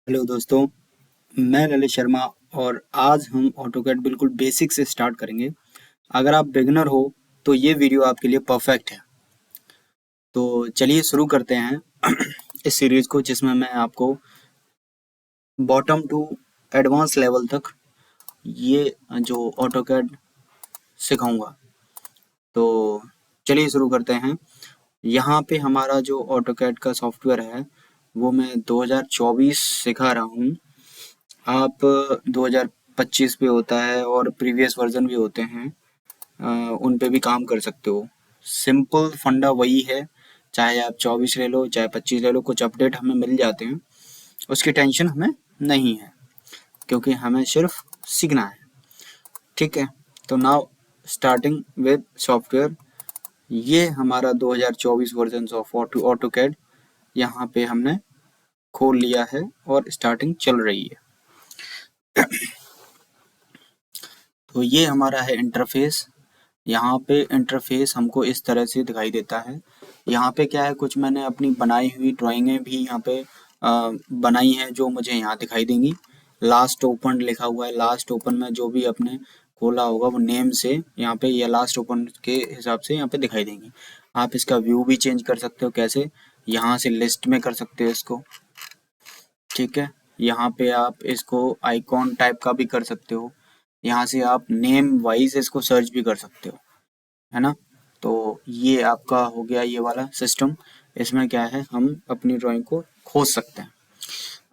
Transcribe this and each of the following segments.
Hello दोस्तों, मैं ललित शर्मा और आज हम ऑटोकैड बिल्कुल बेसिक से स्टार्ट करेंगे। अगर आप बिगिनर हो तो ये वीडियो आपके लिए परफेक्ट है। तो चलिए शुरू करते हैं इस सीरीज को, जिसमें मैं आपको बॉटम टू एडवांस लेवल तक ये जो ऑटोकैड सिखाऊंगा। तो चलिए शुरू करते हैं। यहाँ पे हमारा जो ऑटोकैड का सॉफ्टवेयर है वो मैं 2024 सिखा रहा हूँ। आप 2025 पे होता है और प्रीवियस वर्जन भी होते हैं, उन पे भी काम कर सकते हो। सिंपल फंडा वही है, चाहे आप 24 ले लो चाहे 25 ले लो, कुछ अपडेट हमें मिल जाते हैं, उसकी टेंशन हमें नहीं है क्योंकि हमें सिर्फ सीखना है। ठीक है, तो नाउ स्टार्टिंग विद सॉफ्टवेयर। ये हमारा 2024 वर्जन ऑफ ऑटोकैड यहाँ पे हमने खोल लिया है और स्टार्टिंग चल रही है। तो ये हमारा है इंटरफेस। यहाँ पे इंटरफेस हमको इस तरह से दिखाई देता है। यहाँ पे क्या है, कुछ मैंने अपनी बनाई हुई ड्राइंगें भी यहाँ पे बनाई हैं जो मुझे यहाँ दिखाई देंगी। लास्ट ओपन लिखा हुआ है, लास्ट ओपन में जो भी अपने खोला होगा वो नेम से यहाँ पे या लास्ट ओपन के हिसाब से यहाँ पे दिखाई देंगी। आप इसका व्यू भी चेंज कर सकते हो, कैसे, यहाँ से लिस्ट में कर सकते हो इसको। ठीक है, यहाँ पे आप इसको आइकॉन टाइप का भी कर सकते हो, यहाँ से आप नेम वाइज इसको सर्च भी कर सकते हो, है ना। तो ये आपका हो गया ये वाला सिस्टम। इसमें क्या है, हम अपनी ड्राइंग को खोज सकते हैं।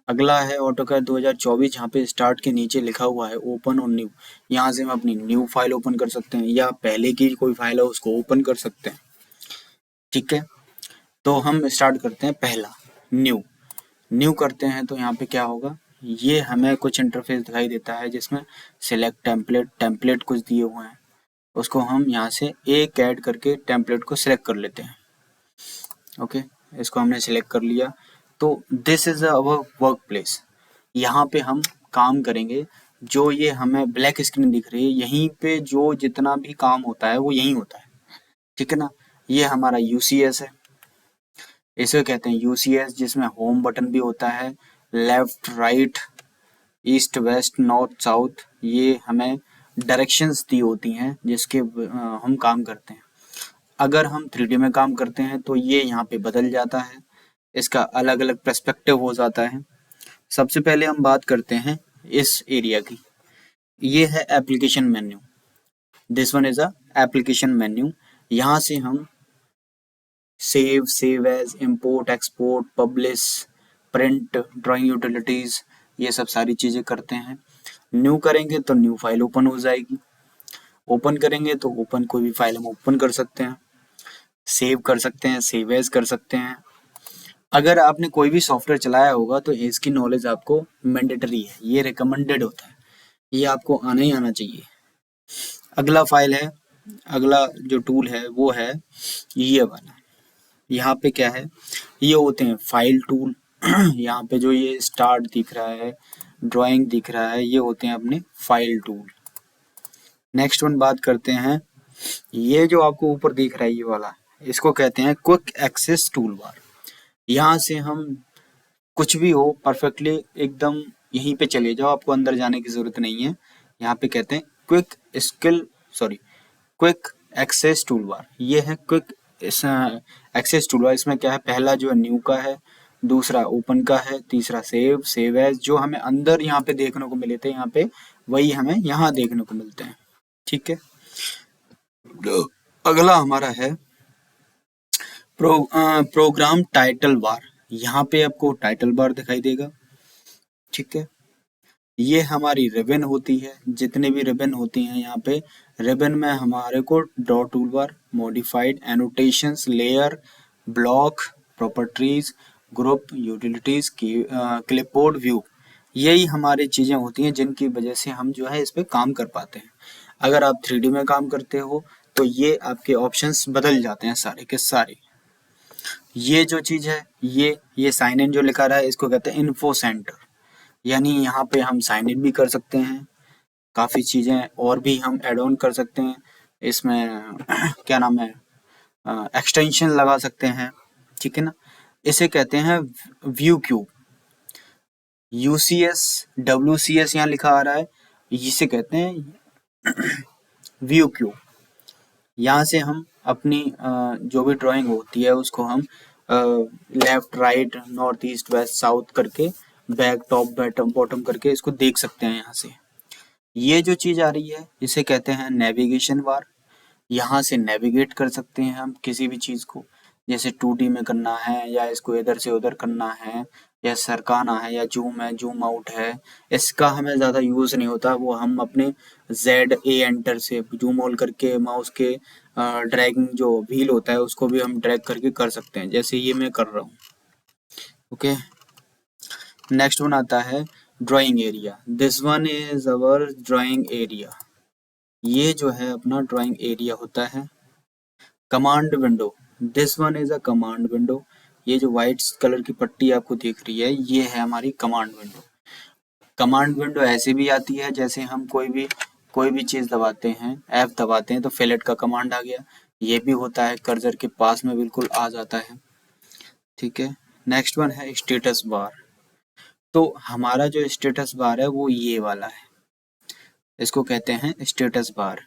अगला है ऑटोकैड 2024। यहाँ पे स्टार्ट के नीचे लिखा हुआ है ओपन और न्यू। यहाँ से हम अपनी न्यू फाइल ओपन कर सकते हैं या पहले की कोई फाइल है उसको ओपन कर सकते हैं। ठीक है, तो हम स्टार्ट करते हैं पहला, न्यू। न्यू करते हैं तो यहाँ पे क्या होगा, ये हमें कुछ इंटरफेस दिखाई देता है जिसमें सिलेक्ट टेम्पलेट, टेम्पलेट कुछ दिए हुए हैं, उसको हम यहाँ से एक ऐड करके टेम्पलेट को सिलेक्ट कर लेते हैं। ओके, इसको हमने सिलेक्ट कर लिया। तो this is our work place. यहाँ पे हम काम करेंगे। जो ये हमें ब्लैक स्क्रीन दिख रही है, यहीं पे जो जितना भी काम होता है वो यहीं होता है। ठीक है ना। ये हमारा यूसीएस है, इसे कहते हैं यूसीएस, जिसमें होम बटन भी होता है, left right east west north south, ये हमें डायरेक्शंस दी होती हैं जिसके हम काम करते हैं। अगर हम 3D में काम करते हैं तो ये यहाँ पे बदल जाता है, इसका अलग अलग पर्सपेक्टिव हो जाता है। सबसे पहले हम बात करते हैं इस एरिया की। ये है application menu. This one is a application menu. यहाँ से हम save as, import, export, publish, print, drawing utilities, ये सब सारी चीजें करते हैं। न्यू करेंगे तो न्यू फाइल ओपन हो जाएगी, ओपन करेंगे तो ओपन कोई भी फाइल हम ओपन कर सकते हैं, सेव कर सकते हैं, सेव एज कर सकते हैं। अगर आपने कोई भी सॉफ्टवेयर चलाया होगा तो इसकी नॉलेज आपको मैंडेटरी है, ये रिकमेंडेड होता है, ये आपको आना ही आना चाहिए। अगला फाइल है, अगला जो टूल है वो है ये वाला। यहाँ पे क्या है, ये होते हैं फाइल टूल। यहाँ पे जो ये स्टार्ट दिख रहा है, ड्राइंग दिख रहा है, ये होते हैं अपने फाइल टूल। नेक्स्ट वन बात करते हैं, ये जो आपको ऊपर दिख रहा है ये वाला, इसको कहते हैं क्विक एक्सेस टूल बार। यहाँ से हम कुछ भी हो परफेक्टली एकदम यहीं पे चले जाओ, आपको अंदर जाने की जरूरत नहीं है। यहाँ पे कहते हैं quick skill sorry quick access tool bar. ये है क्विक एक्सेस टूल बार। इसमें क्या है, पहला जो है न्यू का है, दूसरा ओपन का है, तीसरा सेव एज, जो हमें अंदर यहाँ पे देखने को मिले थे यहाँ पे वही हमें यहाँ देखने को मिलते हैं। ठीक है, अगला हमारा है प्रोग्राम टाइटल बार। यहाँ पे आपको टाइटल बार दिखाई देगा। ठीक है, ये हमारी रिबन होती है, जितने भी रिबन होती हैं यहाँ पे, रिबन में हमारे को draw tool bar, modified, annotations, layer, block, properties, group, utilities, clipboard, view, यही हमारी चीजें होती हैं जिनकी वजह से हम जो है इस पे काम कर पाते हैं। अगर आप 3D में काम करते हो तो ये आपके ऑप्शंस बदल जाते हैं सारे के सारे। ये जो चीज है, ये साइन इन जो लिखा रहा है इसको कहते हैं इन्फो सेंटर, यानी यहाँ पे हम साइन इन भी कर सकते हैं, काफ़ी चीज़ें और भी हम ऐड ऑन कर सकते हैं इसमें। क्या नाम है, एक्सटेंशन लगा सकते हैं। ठीक है ना, इसे कहते हैं व्यू क्यूब। UCS WCS यहाँ लिखा आ रहा है, इसे कहते हैं व्यू क्यू। यहाँ से हम अपनी जो भी ड्राइंग होती है उसको हम left right north east west south करके बैक टॉप बॉटम बॉटम करके इसको देख सकते हैं। यहाँ से ये जो चीज आ रही है इसे कहते हैं नेविगेशन बार। यहाँ से नेविगेट कर सकते हैं हम किसी भी चीज को, जैसे 2D में करना है या इसको इधर से उधर करना है या सरकाना है या जूम है जूम आउट है, इसका हमें ज़्यादा यूज़ नहीं होता। वो हम अपने ZA एंटर से जूम ऑल करके माउस के ड्रैगिंग जो व्हील होता है उसको भी हम ड्रैग करके कर सकते हैं, जैसे ये मैं कर रहा हूँ। ओके, नेक्स्ट वन आता है drawing area. This one is our drawing area. ये जो है अपना ड्राइंग एरिया होता है। Command window, this one is a command window. ये जो व्हाइट कलर की पट्टी आपको दिख रही है ये है हमारी कमांड विंडो। कमांड विंडो ऐसे भी आती है जैसे हम कोई भी चीज दबाते हैं, F दबाते हैं तो फिलेट का कमांड आ गया। ये भी होता है, कर्सर के पास में बिल्कुल आ जाता है। ठीक है, नेक्स्ट वन है स्टेटस बार। तो हमारा जो स्टेटस बार है वो ये वाला है, इसको कहते हैं स्टेटस बार।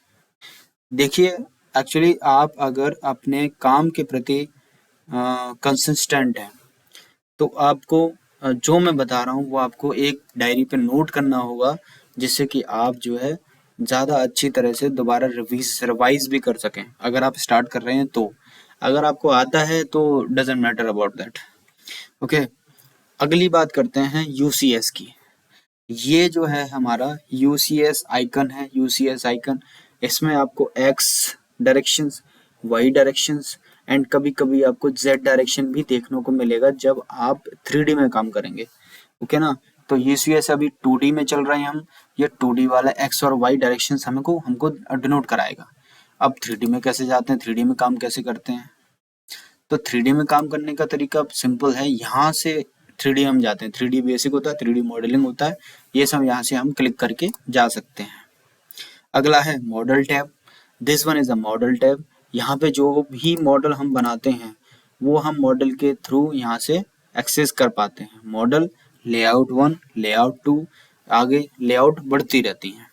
देखिए, एक्चुअली आप अगर अपने काम के प्रति कंसिस्टेंट हैं तो आपको जो मैं बता रहा हूँ वो आपको एक डायरी पे नोट करना होगा, जिससे कि आप जो है ज़्यादा अच्छी तरह से दोबारा रिवाइज भी कर सकें अगर आप स्टार्ट कर रहे हैं तो। अगर आपको आता है तो doesn't matter about that. Okay, अगली बात करते हैं UCS की। ये जो है हमारा UCS आइकन है, UCS आइकन। इसमें आपको X directions, Y directions and कभी कभी आपको Z डायरेक्शन भी देखने को मिलेगा जब आप 3D में काम करेंगे। ओके ना, तो UCS अभी 2D में चल रहे हैं हम, ये 2D वाला X और Y डायरेक्शंस हमको डिनोट कराएगा। अब 3D में कैसे जाते हैं, 3D में काम कैसे करते हैं, तो 3D में काम करने का तरीका सिंपल है। यहाँ से 3D हम जाते हैं, 3D बेसिक होता है, 3D मॉडलिंग होता है, ये सब यहाँ से हम क्लिक करके जा सकते हैं। अगला है model tab. This one is a model tab. यहाँ पे जो भी मॉडल हम बनाते हैं वो हम मॉडल के थ्रू यहाँ से एक्सेस कर पाते हैं। मॉडल लेआउट 1, लेआउट 2, आगे लेआउट बढ़ती रहती हैं।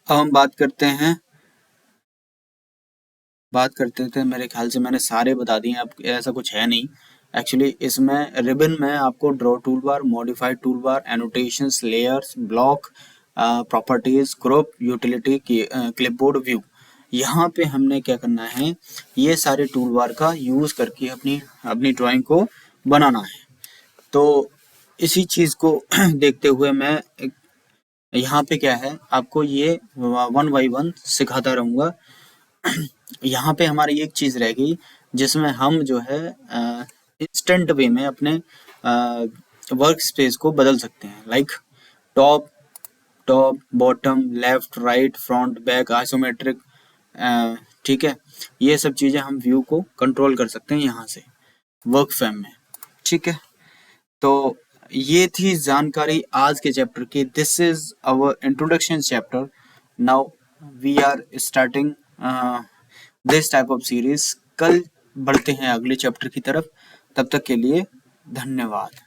अब हम बात करते थे, मेरे ख्याल से मैंने सारे बता दिए, अब ऐसा कुछ है नहीं। एक्चुअली इसमें रिबन में आपको draw tool bar, modified tool bar, annotations, layers, block, properties, group, utility, clipboard, view, यहाँ पे हमने क्या करना है, ये सारे टूल बार का यूज करके अपनी ड्राइंग को बनाना है। तो इसी चीज को देखते हुए मैं यहाँ पे क्या है आपको ये 1 बाई 1 सिखाता रहूंगा। यहाँ पे हमारी एक चीज रह गई जिसमें हम जो है इंस्टेंट वे में अपने वर्क स्पेस को बदल सकते हैं, like top top bottom left right front back isometric. ठीक है, ये सब चीजें हम व्यू को कंट्रोल कर सकते हैं यहाँ से वर्क फ्रेम में। ठीक है, तो ये थी जानकारी आज के चैप्टर की। This is our introduction chapter. Now we are starting this type of series. कल बढ़ते हैं अगले चैप्टर की तरफ, तब तक के लिए धन्यवाद।